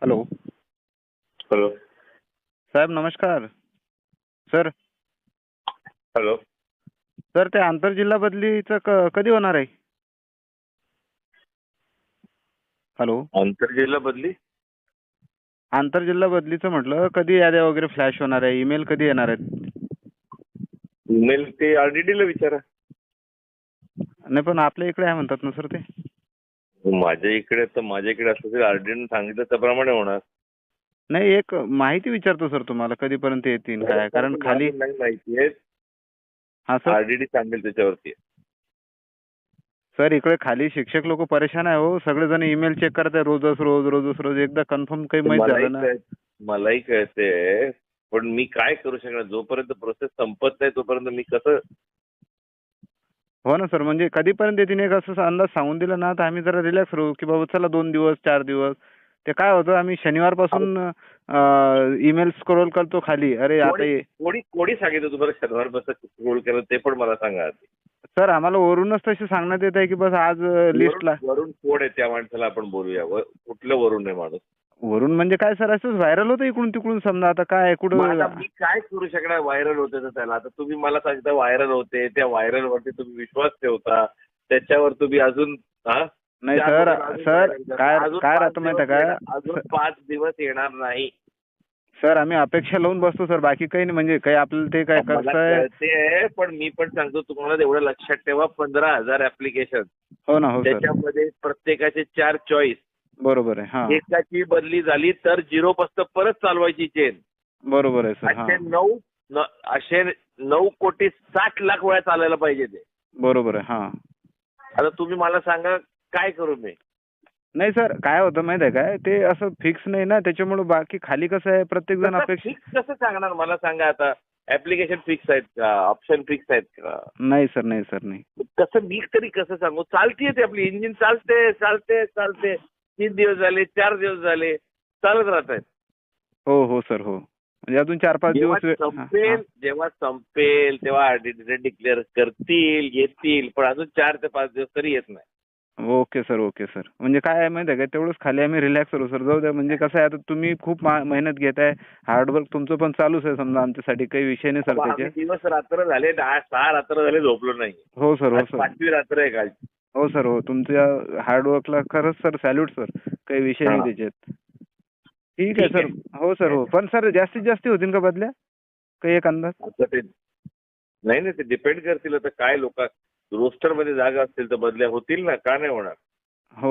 Hello. Hello. साहेब नमस्कार. Sir hello. Sir ते आंतरजिल्हा बदलीचं कधी होणार आहे? हॅलो. आंतरजिल्हा बदली आंतरजिल्हा बदलीचं म्हटलं कधी याद्या वगैरे फ्लॅश होणार आहे? ईमेल कधी येणार आहेत? ईमेल ते आरडीडीला विचारा. नाही पण आपल्या इकडे आहे म्हणतात ना सर ते. माझ्या इकडे असलं तरी आरडीडीने सांगितलं त्याप्रमाणे होणार. नाही एक माहिती विचारतो सर तुम्हाला कधीपर्यंत येतील काय, कारण खाली नाही माहिती आहे. हा सर. आरडीडी सांगेल त्याच्यावरती. सर इकडे खाली शिक्षक लोक परेशान आहे हो. सगळेजण ईमेल चेक करताय रोज एकदा कन्फर्म काही माहित झालं ना. मलाही कळते पण मी काय करू शकणार जोपर्यंत प्रोसेस संपत नाही तोपर्यंत मी कसं. हो ना सर, म्हणजे कधीपर्यंत येतील एक असं अंदाज सांगून दिला ना तर आम्ही जरा रिलॅक्स राहू की बाबा चला 2 दिवस 4 दिवस. ते काय होतं आम्ही शनिवारपासून ईमेल स्क्रोल करतो खाली. अरे आता कोणी सांगितलं तुम्हाला शनिवार बस रोल केलं ते पण मला सांगा आधी. सर आम्हाला वरूनच तसे सांगण्यात येत आहे की बस आज लिस्टला. वरून कोण आहे त्या माणसाला आपण बोलूया. कुठलं वरून आहे माणूस? वरून म्हणजे काय सर असंच व्हायरल होतं इकडून तिकडून समजा. आता काय कुठं मी काय करू शकणार? व्हायरल होते तर त्याला आता तुम्ही मला सांगता व्हायरल होते, त्या व्हायरल वरती तुम्ही विश्वास ठेवता, त्याच्यावर तुम्ही अजून नाही सर. सर काय काय राहतं माहिती आहे का? अजून 5 दिवस येणार नाही. सर आम्ही अपेक्षा लावून बसतो सर, बाकी काही नाही. म्हणजे काही आपल्याला ते काय कसं आहे. पण मी पण सांगतो तुम्हाला एवढं लक्षात ठेवा 15,000 ऍप्लिकेशन. हो ना. हो सर. त्याच्यामध्ये प्रत्येकाचे 4 चॉईस. बरोबर आहे. हा एकाची बदली झाली तर 0 पासून परत चालवायची चेन. बरोबर आहे सर. हा असे 9,60,00,000 वेळा चालायला पाहिजे ते. बरोबर आहे. हा आता तुम्ही मला सांगा काय करू मी? नाही सर काय होतं माहिती आहे काय, ते असं फिक्स नाही ना, त्याच्यामुळे बाकी खाली कसं आहे प्रत्येक जण अपेक्षा. फिक्स कसं सांगणार मला सांगा? आता ऍप्लिकेशन फिक्स आहेत का? ऑप्शन फिक्स आहेत का? नाही सर. नाही सर. नाही कसं मी तरी कसं सांगू? चालतीये ते आपली इंजिन चालते चालते चालते. 3 दिवस झाले 4 दिवस झाले चालत राहत आहेत. हो हो सर. हो म्हणजे अजून 4-5 दिवस जेव्हा संपेल तेव्हा डिक्लेअर करतील येतील पण अजून 4 ते 5 दिवस तरी येत नाही. Okay sir. Okay sir. म्हणजे काय आहे माहिती आहे का, तेवढंच खाली आम्ही रिलॅक्स करू सर. जाऊ द्या. म्हणजे कसं आहे आता तुम्ही खूप मेहनत घेताय, हार्डवर्क तुमचं पण चालूच आहे समजा आमच्यासाठी, काही विषय नाही सर त्याचे. दिवस रात्र झाले 6 रात्र झाले झोपलो नाही. हो सर. हो सर. 5वी रात्र आहे काल. हो सर. हो तुमच्या हार्डवर्कला खरंच सर सॅल्यूट सर. काही विषय नाही त्याच्यात. ठीक आहे सर. हो सर. हो पण सर जास्तीत जास्त होतील का बदल्या? काही एक अंदाज? नाही ते डिपेंड करतील आता काय लोक रोस्टर मध्ये जागा असतील तर बदल्या होतील ना, का नाही होणार? हो.